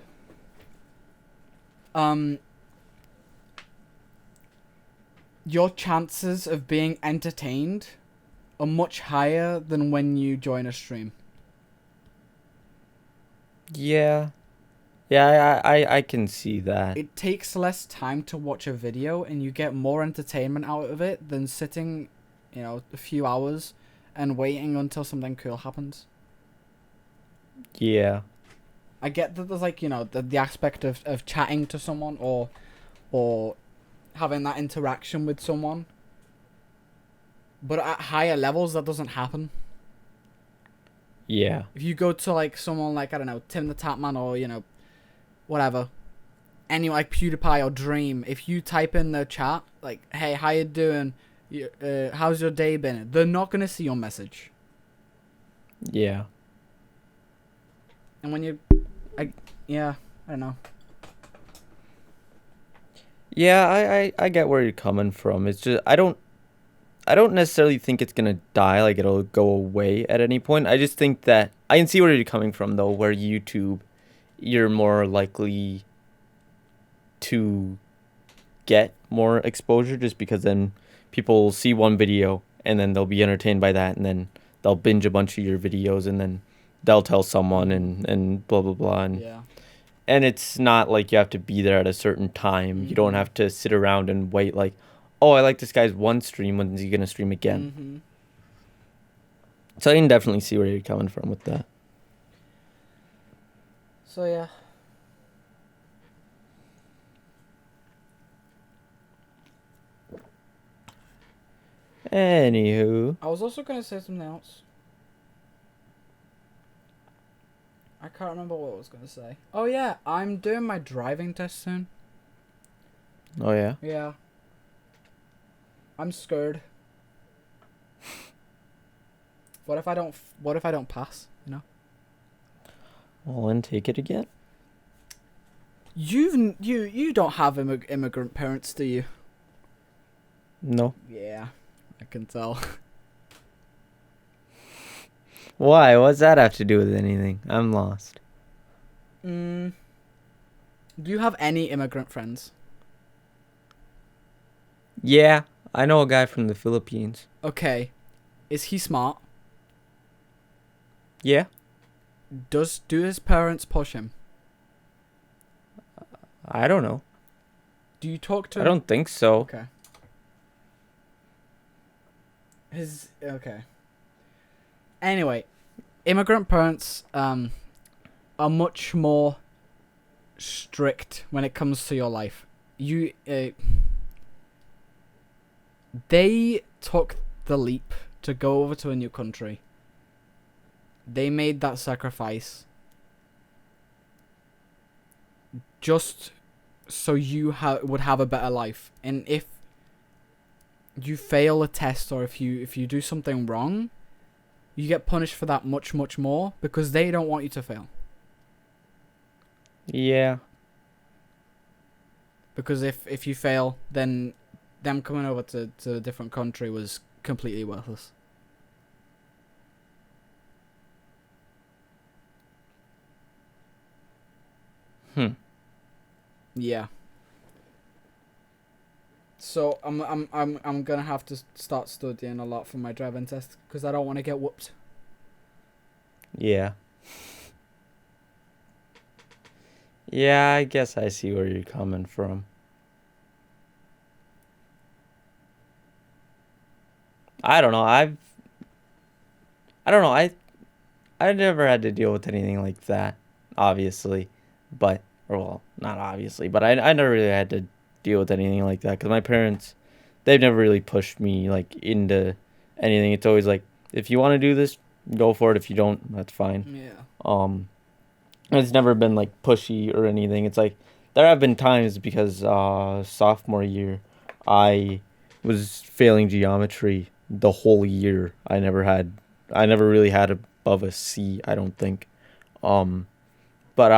Your chances of being entertained are much higher than when you join a stream. Yeah. Yeah, I can see that. It takes less time to watch a video, and you get more entertainment out of it than sitting, a few hours and waiting until something cool happens. Yeah. I get that there's like, the aspect of chatting to someone or having that interaction with someone. But at higher levels, that doesn't happen. Yeah. If you go to like someone like, I don't know, Tim the Tatman or, whatever, any like PewDiePie or Dream, if you type in their chat, like, hey, how you doing? How's your day been? They're not going to see your message. Yeah. And when I don't know. Yeah, I get where you're coming from. It's just I don't necessarily think it's gonna die, like it'll go away at any point. I just think that I can see where you're coming from though, where YouTube you're more likely to get more exposure just because then people will see one video and then they'll be entertained by that and then they'll binge a bunch of your videos and then they'll tell someone and blah blah blah and Yeah. and it's not like you have to be there at a certain time. You don't Mhm. have to sit around and wait like, oh, I like this guy's one stream. When's he gonna stream again? Mm-hmm. So I can definitely see where you're coming from with that. So yeah. Anywho, I was also gonna say something else. I can't remember what I was gonna say. Oh yeah, I'm doing my driving test soon. oh yeah, Yeah. I'm scared. What if I don't? What if I don't pass? You know. well then take it again. You don't have immigrant parents, do you? No. Yeah, I can tell. Why? What's that have to do with anything? I'm lost. Do you have any immigrant friends? Yeah, I know a guy from the Philippines. Okay. Is he smart? Yeah. Do his parents push him? I don't know. Do you talk to I him? don't think so. Okay. Okay. Anyway, immigrant parents are much more strict when it comes to your life. They took the leap to go over to a new country. They made that sacrifice just so you would have a better life. And if you fail a test or if you do something wrong, you get punished for that much more because they don't want you to fail. Yeah. Because if you fail, then them coming over to a different country was completely worthless. Yeah. So I'm gonna have to start studying a lot for my driving test because I don't want to get whooped. Yeah. Yeah, I guess I see where you're coming from. I don't know. I don't know. I never had to deal with anything like that, obviously. But or well, not obviously, but I never really had to deal with anything like that cuz my parents they've never really pushed me like into anything. It's always like if you want to do this, go for it. If you don't, that's fine. Yeah. It's never been like pushy or anything. It's like there have been times because sophomore year I was failing geometry the whole year. I never really had above a C, I don't think. But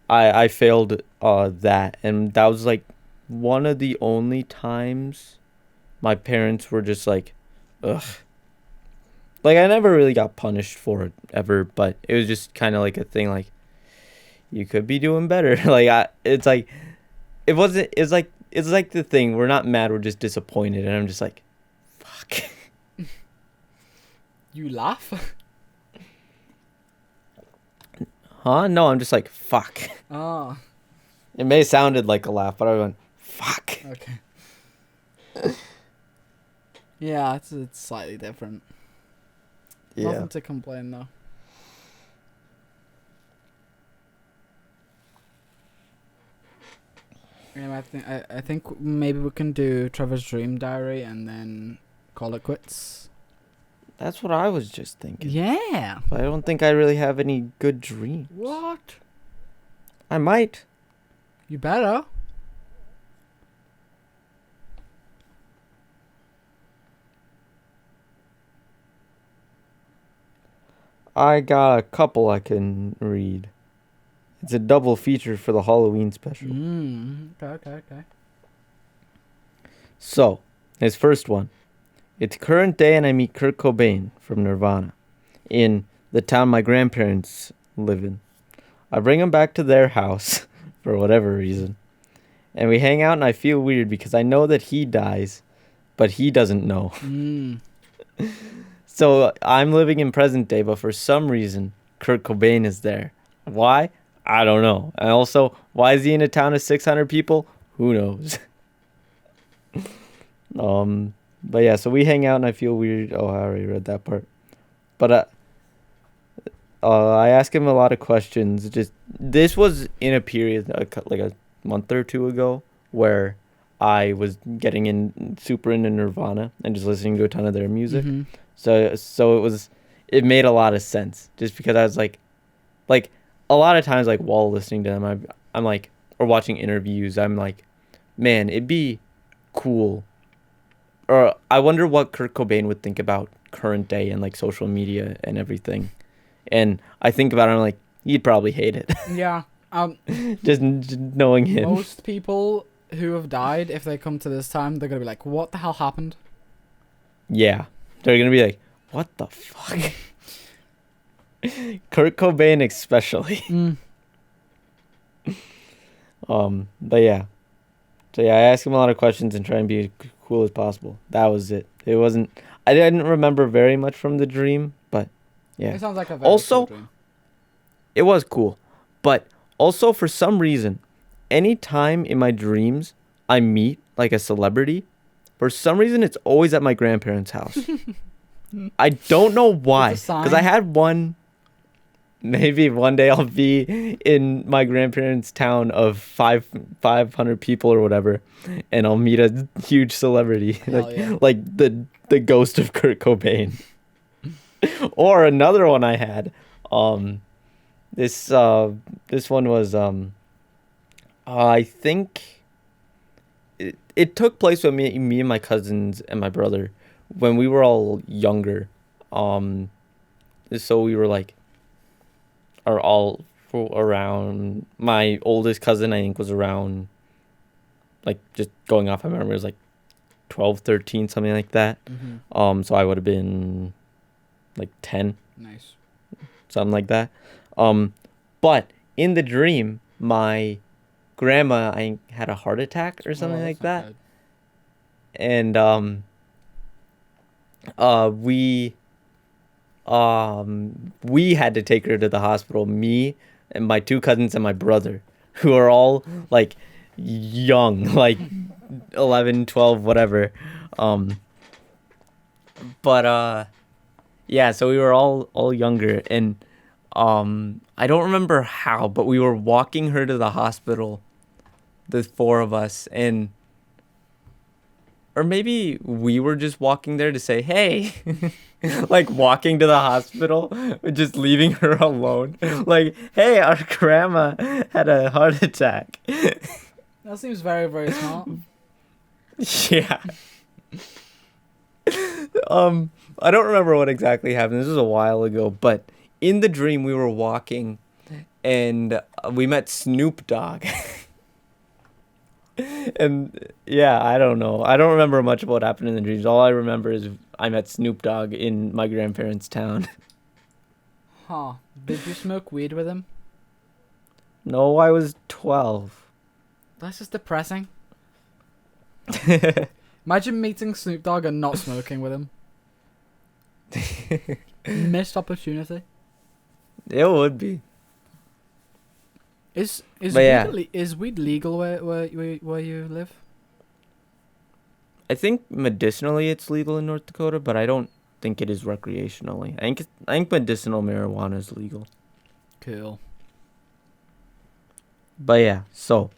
I failed that, and that was like one of the only times my parents were just like, ugh. Like I never really got punished for it ever, but it was just kind of like a thing like you could be doing better. It's like it wasn't. It's like the thing we're not mad, we're just disappointed, and I'm just like, fuck. You laugh? Huh? No, I'm just like fuck. Oh. It may have sounded like a laugh, but I went fuck. Okay. Yeah, it's slightly different. Yeah. Nothing to complain though. Yeah, I think maybe we can do Trevor's dream diary and then call it quits. That's what I was just thinking. Yeah. But I don't think I really have any good dreams. What? I might. You better. I got a couple I can read. It's a double feature for the Halloween special. Okay. So, his first one. It's current day and I meet Kurt Cobain from Nirvana in the town my grandparents live in. I bring him back to their house for whatever reason. And we hang out and I feel weird because I know that he dies, but he doesn't know. So I'm living in present day, but for some reason, Kurt Cobain is there. Why? I don't know. And also, why is he in a town of 600 people? Who knows? But yeah, so we hang out and I feel weird. Oh, I already read that part. But I ask him a lot of questions. Just this was in a period like a month or two ago where I was getting in super into Nirvana and just listening to a ton of their music. Mm-hmm. So it made a lot of sense just because I was like a lot of times like while listening to them I'm like or watching interviews I'm like, man, it'd be cool, or I wonder what Kurt Cobain would think about current day and like social media and everything. And I think about it, I'm like, he'd probably hate it. Yeah. just knowing him. Most people who have died, if they come to this time, they're gonna be like, "What the hell happened?" Yeah. They're gonna be like, what the fuck? Kurt Cobain especially. Mm. But yeah. So yeah, I ask him a lot of questions and try and be as cool as possible. That was it. It wasn't. I didn't remember very much from the dream, but yeah, It sounds like a very Also- cool dream. it was cool. But also for some reason, any time in my dreams I meet like a celebrity, for some reason it's always at my grandparents' house. I don't know why. It's a Because I sign. had one. Maybe one day I'll be in my grandparents' town of 500 people or whatever, and I'll meet a huge celebrity, Hell like yeah. like the ghost of Kurt Cobain. Or another one I had. This one was I think it took place with me and my cousins and my brother when we were all younger. So we were like are all around. My oldest cousin I think was around, like just going off my memory, was like 12, 13, something like that. Mm-hmm. So I would have been like 10, Nice. something like that. But in the dream, my grandma I think had a heart attack or something Oh, like that's that. not And we had to take her to the hospital, me and my two cousins and my brother, who are all like young, like 11, 12, whatever. But yeah, so we were all younger, and I don't remember how, but we were walking her to the hospital, the four of us, and or maybe we were just walking there to say, hey, like walking to the hospital, just leaving her alone. Like, hey, our grandma had a heart attack. That seems very, very smart. Yeah. I don't remember what exactly happened. This was a while ago, but in the dream we were walking and we met Snoop Dogg. And yeah, I don't know. I don't remember much of what happened in the dreams. All I remember is I met Snoop Dogg in my grandparents' town. Huh. Did you smoke weed with him? No, I was 12. That's just depressing. Imagine meeting Snoop Dogg and not smoking with him. Missed opportunity. It would be. Is But yeah. weed legal where you live? I think medicinally it's legal in North Dakota, but I don't think it is recreationally. I think medicinal marijuana is legal. Cool. But yeah, so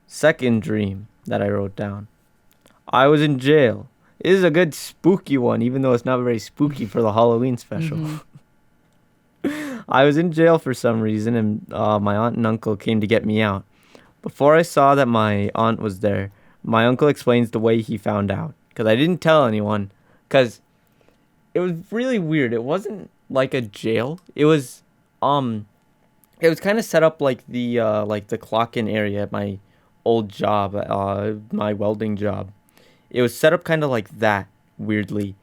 second dream that I wrote down. I was in jail. It is a good spooky one, even though it's not very spooky for the Halloween special. Mhm. I was in jail for some reason, and my aunt and uncle came to get me out. Before I saw that my aunt was there, my uncle explains the way he found out. Because I didn't tell anyone. Because it was really weird. It wasn't like a jail. It was kind of set up like the clock-in area at my old job, my welding job. It was set up kind of like that, weirdly.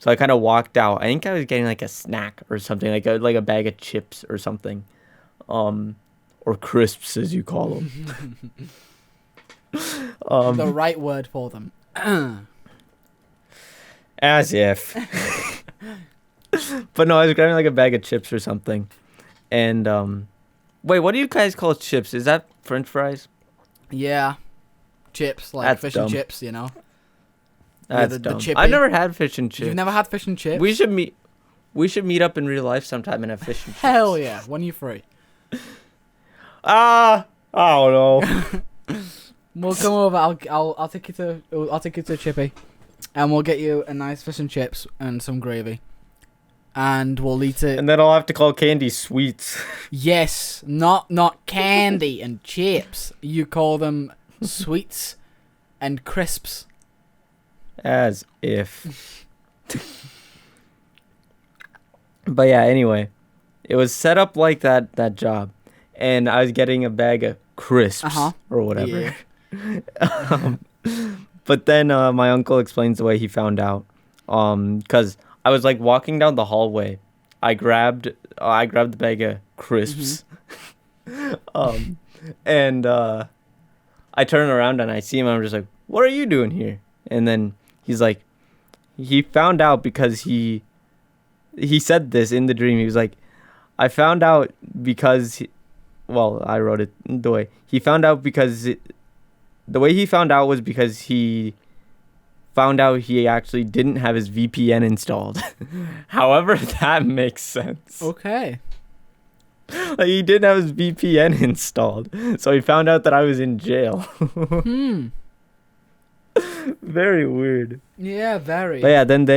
So I kind of walked out. I think I was getting like a snack or something, like a bag of chips or something, or crisps as you call them. The right word for them. As if. But no, I was grabbing like a bag of chips or something, and wait, what do you guys call chips? Is that French fries? Yeah. chips, like That's fish dumb. and chips, you know. That's the dumb. chippy. I've never had fish and chips. You've never had fish and chips? We should meet. We should meet up in real life sometime and have fish and chips. Hell yeah! When are you free? I don't know. We'll come over. I'll take you to Chippy, and we'll get you a nice fish and chips and some gravy, and we'll eat it. And then I'll have to call candy sweets. Yes, not candy and chips. You call them sweets and crisps. As if. But yeah, anyway, it was set up like that job, and I was getting a bag of crisps or whatever. Yeah. But then my uncle explains the way he found out, because I was like walking down the hallway, I grabbed the bag of crisps, and I turn around and I see him. And I'm just like, "What are you doing here?" And then he's like, he found out because he said this in the dream. He was like, I found out because, I wrote it the way. He found out because, the way he found out was because he found out he actually didn't have his VPN installed. However, that makes sense. Okay. Like, he didn't have his VPN installed. So he found out that I was in jail. Very weird. Yeah, very. But yeah, then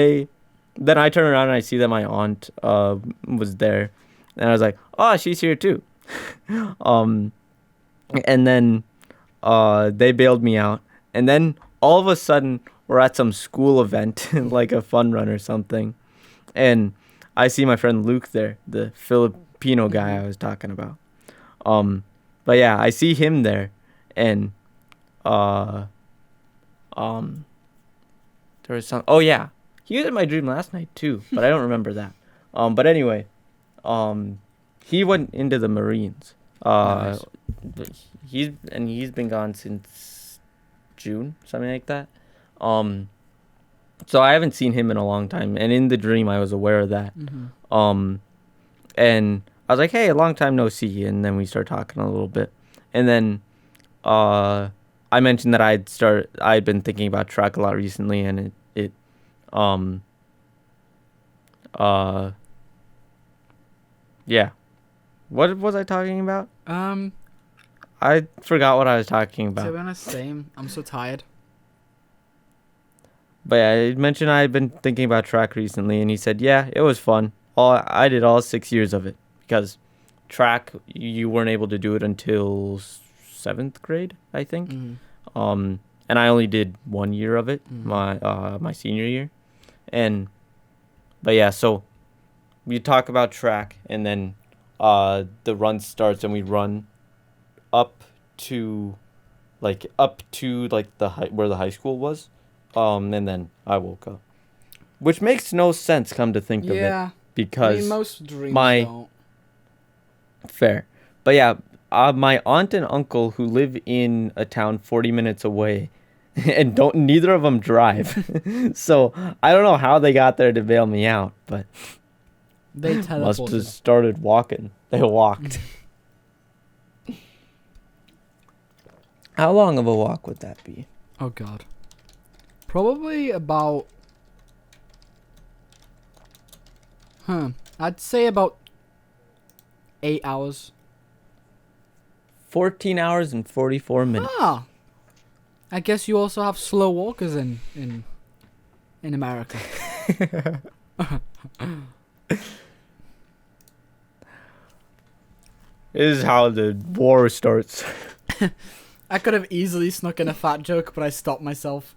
I turn around and I see that my aunt was there, and I was like, "Oh, she's here too." And then they bailed me out, and then all of a sudden we're at some school event, like a fun run or something, and I see my friend Luke there, the Filipino guy I was talking about. But yeah, I see him there, and there was some. Oh yeah, he was in my dream last night too, but I don't remember that. But anyway, he went into the Marines. Nice. He's been gone since June, something like that. So I haven't seen him in a long time, and in the dream I was aware of that. And I was like, "Hey, a long time no see," and then we started talking a little bit, and then I mentioned that I'd been thinking about track a lot recently, and yeah. What was I talking about? I forgot what I was talking To be about. honest, same. I'm so tired. But yeah, I mentioned I had been thinking about track recently, and he said, "Yeah, it was fun. I did all 6 years of it because track you weren't able to do it until 7th grade, I think. And I only did 1 year of it, my senior year, but yeah, so we talk about track, and then the run starts, and we run up to the where the high school was, and then I woke up, which makes no sense come to think of it, because I mean, most dreams my- don't. fair, but yeah, my aunt and uncle who live in a town 40 minutes away, and neither of them drive, so I don't know how they got there to bail me out, but They must have teleported. started walking. They walked. How long of a walk would that be? Oh god. Probably about. I'd say about 8 hours. 14 hours and 44 minutes. Ah. I guess you also have slow walkers in America. This is how the war starts. I could have easily snuck in a fat joke, but I stopped myself.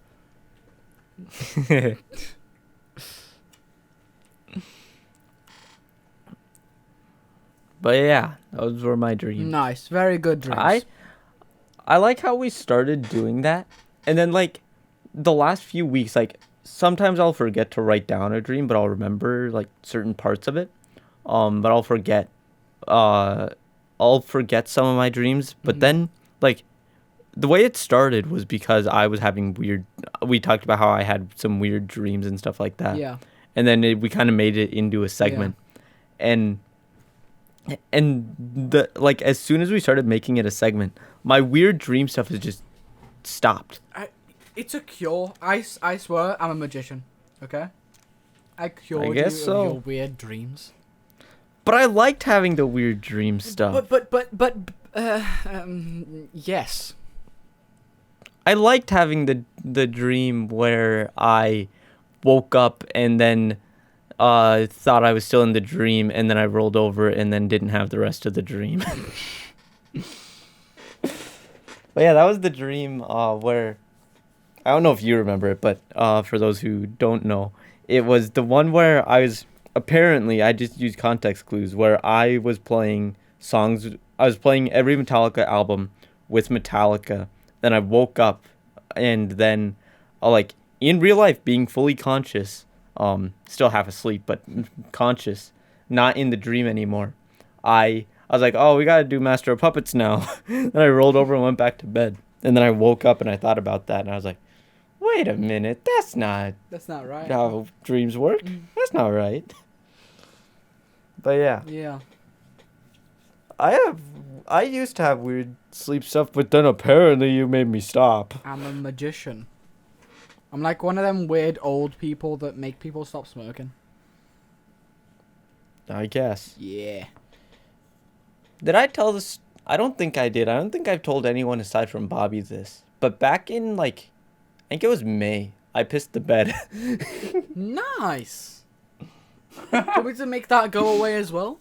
But yeah, those were my dreams. Nice, very good dreams. I like how we started doing that, and then like the last few weeks, like sometimes I'll forget to write down a dream, but I'll remember like certain parts of it. But I'll forget some of my dreams. But then like the way it started was because I was having we talked about how I had some weird dreams and stuff like that. Yeah. And then we kind of made it into a segment. And the like as soon as we started making it a segment, my weird dream stuff is just stopped. It's a cure. I swear I'm a magician. Okay? I cured guess you so. of your weird dreams. But I liked having the weird dream stuff. Yes. I liked having the dream where I woke up and then thought I was still in the dream, and then I rolled over and then didn't have the rest of the dream. But yeah, that was the dream where I don't know if you remember it, but for those who don't know, it was the one where I was apparently I just used context clues where I was playing songs. I was playing every Metallica album with Metallica. Then I woke up, and then like in real life, being fully conscious, still half asleep but conscious, not in the dream anymore. I was like, oh, we gotta do Master of Puppets now. Then I rolled over and went back to bed. And then I woke up and I thought about that, and I was like, wait a minute, that's not right. how dreams work. That's not right. But yeah. Yeah. I used to have weird sleep stuff, but then apparently you made me stop. I'm a magician. I'm like one of them weird old people that make people stop smoking. I guess. Yeah. Did I tell this? I don't think I did. I don't think I've told anyone aside from Bobby this. But back in, I think it was May, I pissed the bed. Nice. Can we to make that go away as well?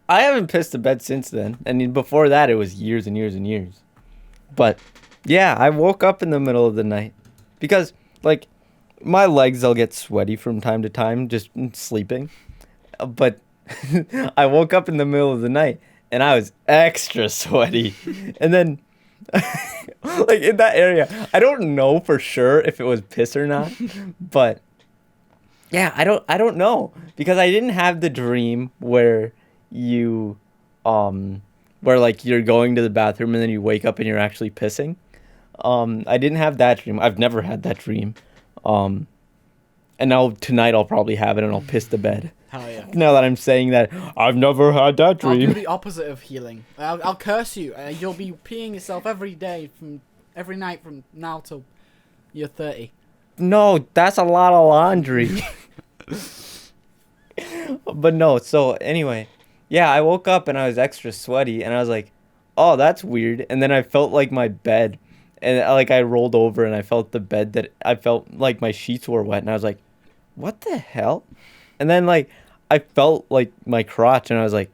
I haven't pissed the bed since then. And before that, it was years and years and years. But, yeah, I woke up in the middle of the night. Because, my legs, they'll get sweaty from time to time just sleeping. But I woke up in the middle of the night, and I was extra sweaty. And then, in that area, I don't know for sure if it was piss or not. But, yeah, I don't know. Because I didn't have the dream where you you're going to the bathroom and then you wake up and you're actually pissing. I didn't have that dream. I've never had that dream. And now tonight I'll probably have it and I'll piss the bed. Hell yeah. Now that I'm saying that, I've never had that I'll do dream. the opposite of healing. I'll curse you. You'll be peeing yourself every night from now till you're 30. No, that's a lot of laundry. But no, so anyway, yeah, I woke up and I was extra sweaty and I was like, oh, that's weird. And then I felt like my bed, and I rolled over and I felt the bed that I felt like my sheets were wet, and I was like, what the hell? And then I felt like my crotch and I was like,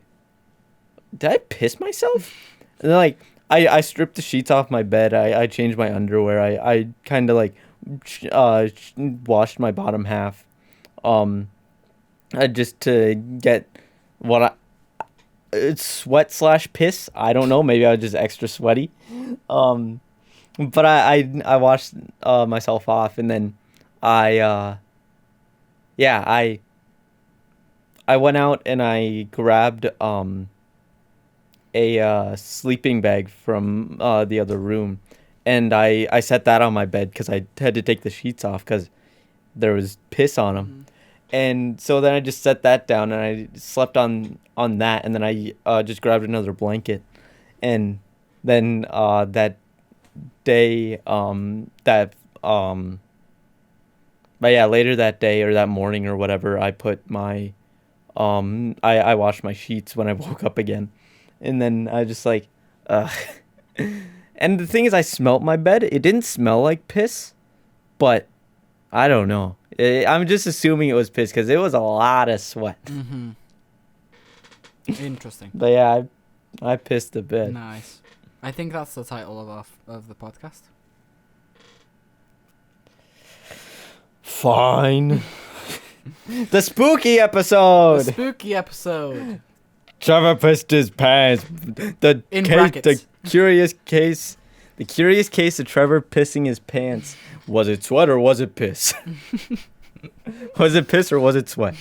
did I piss myself? And then I stripped the sheets off my bed. I changed my underwear. I kind of washed my bottom half, just to get what it's sweat/piss. I don't know. Maybe I was just extra sweaty. But I washed myself off, and then I went out and I grabbed a sleeping bag from the other room, and I set that on my bed because I had to take the sheets off because there was piss on them. Mm-hmm. And so then I just set that down and I slept on that, and then I just grabbed another blanket, and then that day but yeah, later that day or that morning or whatever, I put my I washed my sheets when I woke up again, and then I just and the thing is, I smelt my bed. It didn't smell like piss, but I don't know. I'm just assuming it was piss because it was a lot of sweat. Mm-hmm. Interesting. But yeah, I pissed the bed. Nice. I think that's the title of the podcast. Fine. The spooky episode. The spooky episode. Trevor pissed his pants. The curious case of Trevor pissing his pants. Was it sweat or was it piss? Was it piss or was it sweat?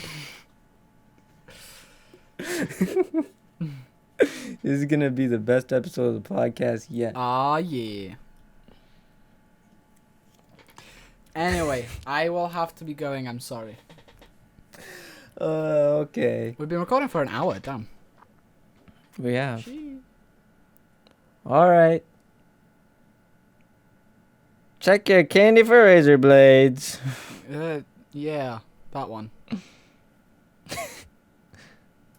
This is gonna be the best episode of the podcast yet. Ah, yeah. Anyway, I will have to be going. I'm sorry. Okay. We've been recording for an hour. Damn. We have. All right. Check your candy for razor blades. Yeah, that one.